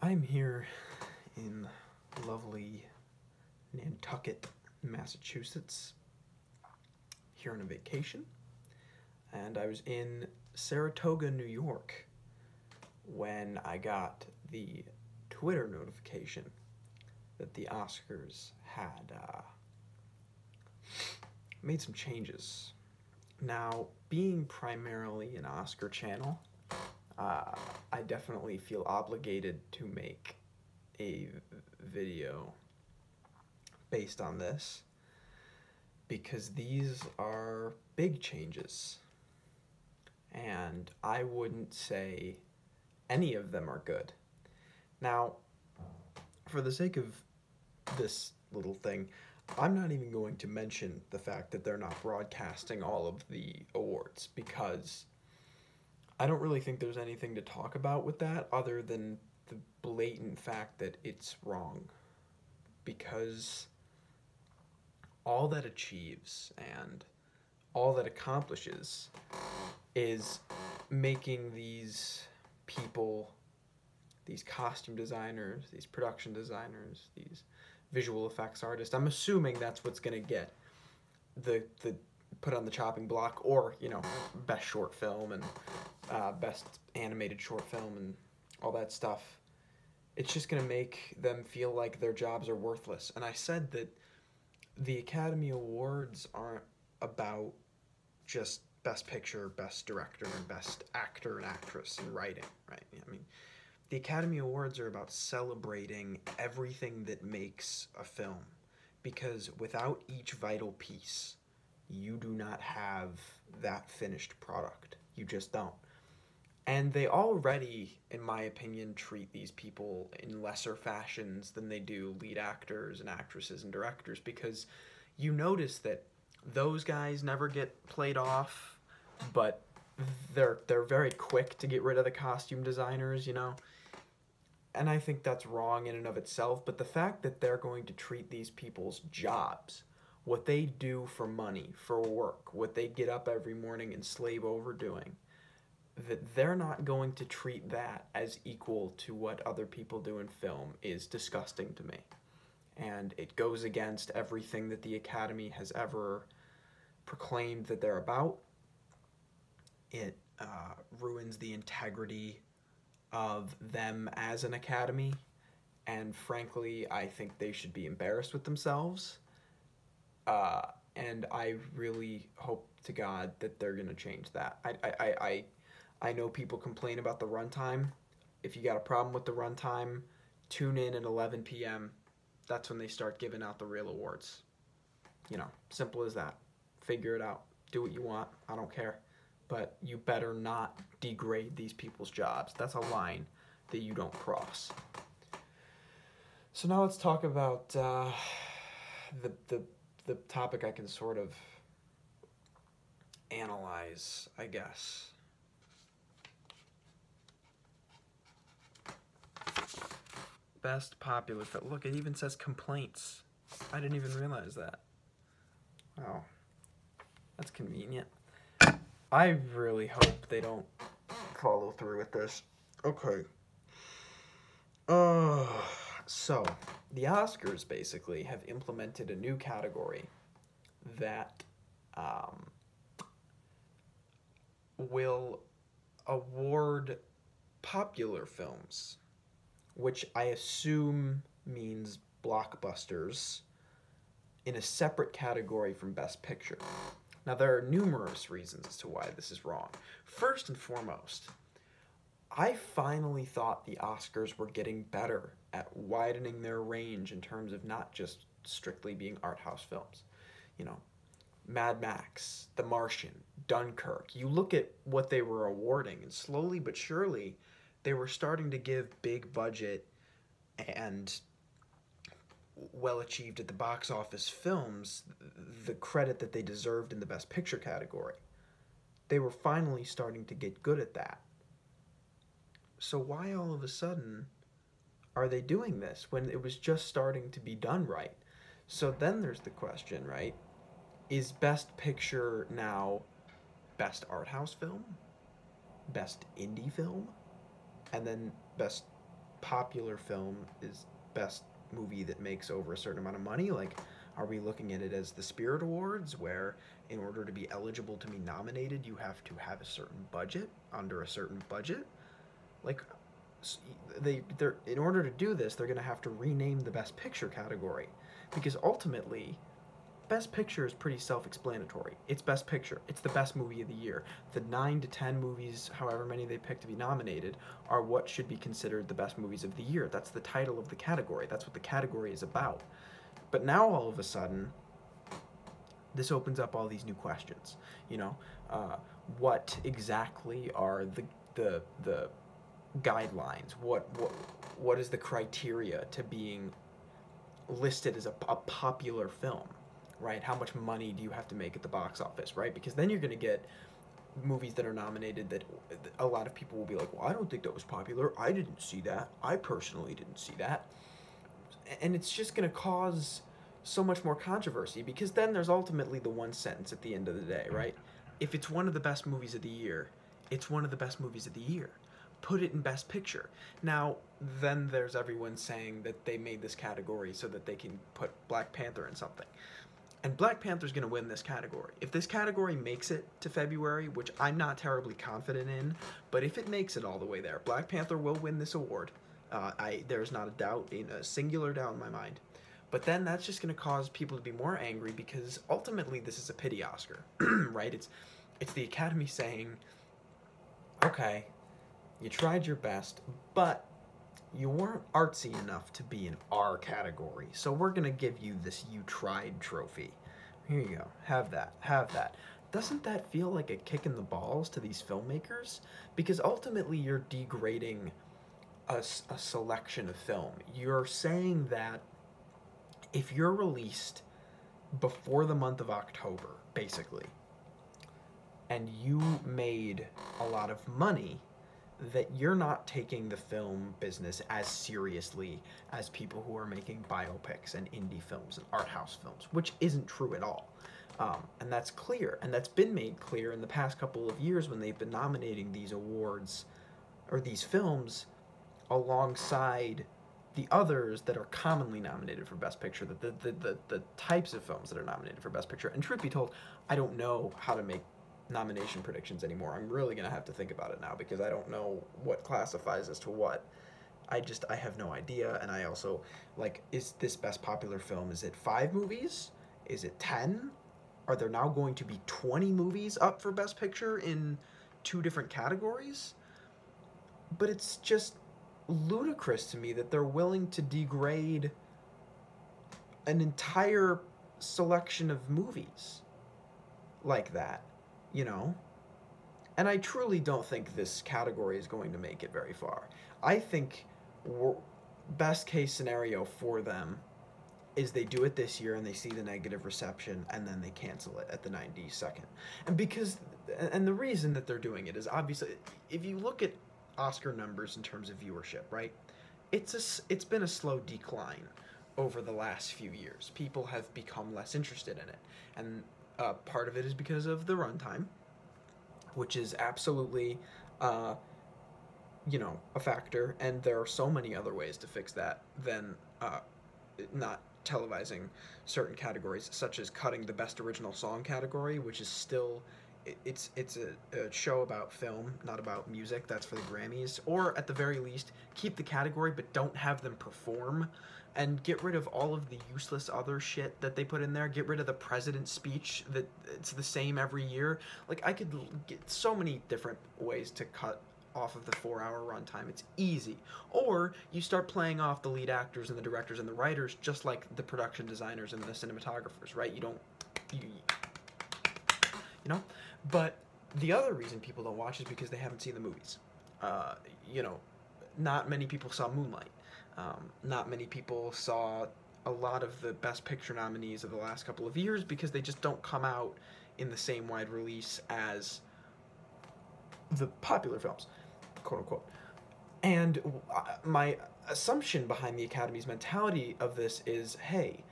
I'm here in lovely Nantucket, Massachusetts, here on a vacation, and I was in Saratoga, New York, when I got the Twitter notification that the Oscars had made some changes. Now, being primarily an Oscar channel, I definitely feel obligated to make a video based on this because these are big changes, and I wouldn't say any of them are good. Now, for the sake of this little thing, I'm not even going to mention the fact that they're not broadcasting all of the awards, because I don't really think there's anything to talk about with that other than the blatant fact that it's wrong. Because all that achieves and all that accomplishes is making these people, these costume designers, these production designers, these visual effects artists, I'm assuming that's what's going to get the put on the chopping block, or, you know, best short film and best animated short film and all that stuff. It's just going to make them feel like their jobs are worthless. And I said that the Academy Awards aren't about just best picture, best director, and best actor and actress and writing, right? I mean, the Academy Awards are about celebrating everything that makes a film, because without each vital piece, you do not have that finished product. You just don't. And they already, in my opinion, treat these people in lesser fashions than they do lead actors and actresses and directors, because you notice that those guys never get played off, but they're very quick to get rid of the costume designers, you know? And I think that's wrong in and of itself, but the fact that they're going to treat these people's jobs, what they do for money, for work, what they get up every morning and slave over doing, that they're not going to treat that as equal to what other people do in film is disgusting to me. And it goes against everything that the Academy has ever proclaimed that they're about. It ruins the integrity of them as an Academy, and frankly, I think they should be embarrassed with themselves. And I really hope to God that they're going to change that. I know people complain about the runtime. If you got a problem with the runtime, tune in at 11 p.m. That's when they start giving out the real awards. You know, simple as that. Figure it out. Do what you want. I don't care. But you better not degrade these people's jobs. That's a line that you don't cross. So now let's talk about the topic I can sort of analyze, I guess. Best popular film. Look, it even says complaints. I didn't even realize that. Oh, that's convenient. I really hope they don't follow through with this. Okay. So, the Oscars basically have implemented a new category that will award popular films, which I assume means blockbusters, in a separate category from Best Picture. Now, there are numerous reasons as to why this is wrong. First and foremost, I finally thought the Oscars were getting better at widening their range in terms of not just strictly being art house films. You know, Mad Max, The Martian, Dunkirk. You look at what they were awarding, and slowly but surely, they were starting to give big budget and well achieved at the box office films the credit that they deserved in the Best Picture category. They were finally starting to get good at that. So why all of a sudden are they doing this when it was just starting to be done right? So then there's the question, right? Is Best Picture now Best Art House Film, Best Indie Film, and then Best popular film is best movie that makes over a certain amount of money? Like, are we looking at it as the Spirit Awards, where in order to be eligible to be nominated, you have to have a certain budget, under a certain budget? Like, they're in order to do this, they're going to have to rename the Best Picture category, because ultimately, Best Picture is pretty self-explanatory. It's Best Picture. It's the best movie of the year. The 9 to 10 movies, however many they pick to be nominated, are what should be considered the best movies of the year. That's the title of the category. That's what the category is about. But now all of a sudden, this opens up all these new questions. You know, what exactly are the guidelines? What is the criteria to being listed as a popular film? Right? How much money do you have to make at the box office, right? Because then you're going to get movies that are nominated that a lot of people will be like, well, I don't think that was popular. I didn't see that. I personally didn't see that. And it's just going to cause so much more controversy, because then there's ultimately the one sentence at the end of the day, right? If it's one of the best movies of the year, it's one of the best movies of the year. Put it in Best Picture. Now, then there's everyone saying that they made this category so that they can put Black Panther in something. And Black Panther's going to win this category. If this category makes it to February, which I'm not terribly confident in, but if it makes it all the way there, Black Panther will win this award. There's not a doubt, a singular doubt in my mind. But then that's just going to cause people to be more angry, because ultimately this is a pity Oscar, right? It's the Academy saying, okay, you tried your best, but you weren't artsy enough to be in our category, so we're going to give you this You Tried trophy. Here you go. Have that. Have that. Doesn't that feel like a kick in the balls to these filmmakers? Because ultimately you're degrading a selection of film. You're saying that if you're released before the month of October, basically, and you made a lot of money, that you're not taking the film business as seriously as people who are making biopics and indie films and art house films, which isn't true at all. And that's clear, and that's been made clear in the past couple of years when they've been nominating these awards, or these films, alongside the others that are commonly nominated for Best Picture, the types of films that are nominated for Best Picture. And truth be told, I don't know how to make nomination predictions anymore. I'm really going to have to think about it now, because I don't know what classifies as to what. I have no idea. And I also, like, is this Best Popular Film, is it 5 movies? Is it 10? Are there now going to be 20 movies up for Best Picture in 2 different categories? But it's just ludicrous to me that they're willing to degrade an entire selection of movies like that, you know? And I truly don't think this category is going to make it very far. I think best case scenario for them is they do it this year and they see the negative reception and then they cancel it at the 92nd. And the reason that they're doing it is obviously, if you look at Oscar numbers in terms of viewership, right? It's been a slow decline over the last few years. People have become less interested in it. And part of it is because of the runtime, which is absolutely, a factor. And there are so many other ways to fix that than not televising certain categories, such as cutting the Best Original Song category, which is still... It's a show about film, not about music. That's for the Grammys. Or, at the very least, keep the category, but don't have them perform. And get rid of all of the useless other shit that they put in there. Get rid of the president's speech, that it's the same every year. Like, I could get so many different ways to cut off of the 4-hour runtime. It's easy. Or, you start playing off the lead actors and the directors and the writers, just like the production designers and the cinematographers, right? But the other reason people don't watch is because they haven't seen the movies. Not many people saw Moonlight. Not many people saw a lot of the Best Picture nominees of the last couple of years, because they just don't come out in the same wide release as the popular films, quote unquote. And my assumption behind the Academy's mentality of this is, hey,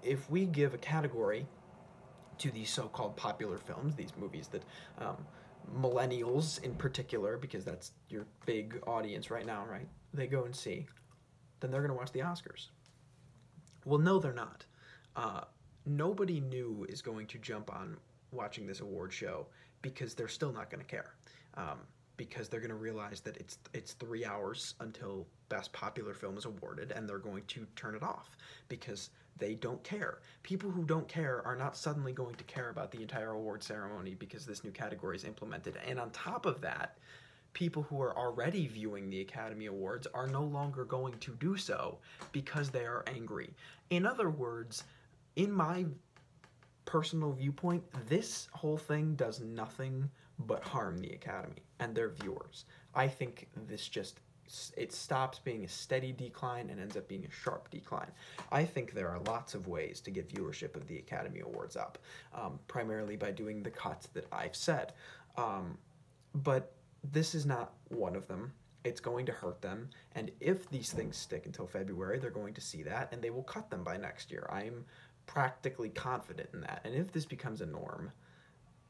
if we give a category to these so-called popular films, these movies that millennials in particular, because that's your big audience right now, right? They go and see, then they're going to watch the Oscars. Well, no, they're not. Nobody new is going to jump on watching this award show because they're still not going to care. Because they're going to realize that it's 3 hours until Best Popular Film is awarded, and they're going to turn it off because they don't care. People who don't care are not suddenly going to care about the entire award ceremony because this new category is implemented. And on top of that, people who are already viewing the Academy Awards are no longer going to do so because they are angry. In other words, in my personal viewpoint, this whole thing does nothing but harm the Academy and their viewers. I think this just, it stops being a steady decline and ends up being a sharp decline. I think there are lots of ways to get viewership of the Academy Awards up, primarily by doing the cuts that I've said. But this is not one of them. It's going to hurt them, and if these things stick until February, they're going to see that, and they will cut them by next year. I'm practically confident in that, and if this becomes a norm,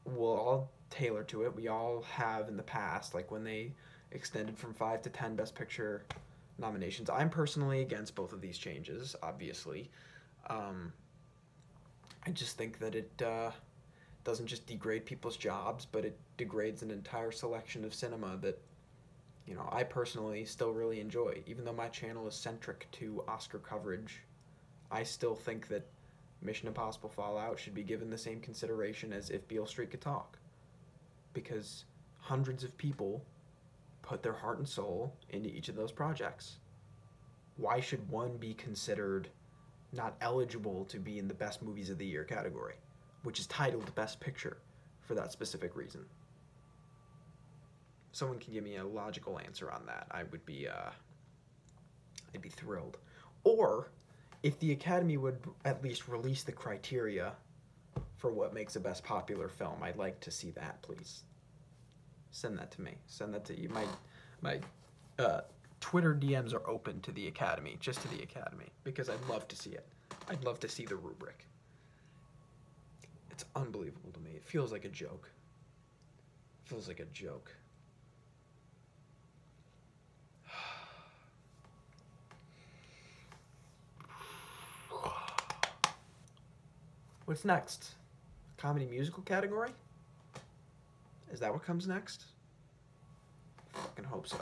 we'll all tailor to it. We all have in the past, like when they extended from 5 to 10 Best Picture nominations. I'm personally against both of these changes, obviously. I just think that it doesn't just degrade people's jobs, but it degrades an entire selection of cinema that, you know, I personally still really enjoy. Even though my channel is centric to Oscar coverage, I still think that Mission Impossible Fallout should be given the same consideration as If Beale Street Could Talk. Because hundreds of people put their heart and soul into each of those projects. Why should one be considered not eligible to be in the Best Movies of the Year category, which is titled Best Picture for that specific reason? Someone can give me a logical answer on that. I'd be thrilled. Or if the Academy would at least release the criteria for what makes a Best Popular Film, I'd like to see that, please. Send that to me. Send that to you. My Twitter DMs are open to the Academy, just to the Academy, because I'd love to see it. I'd love to see the rubric. It's unbelievable to me. It feels like a joke. It feels like a joke. What's next? Comedy musical category? Is that what comes next? I fucking hope so.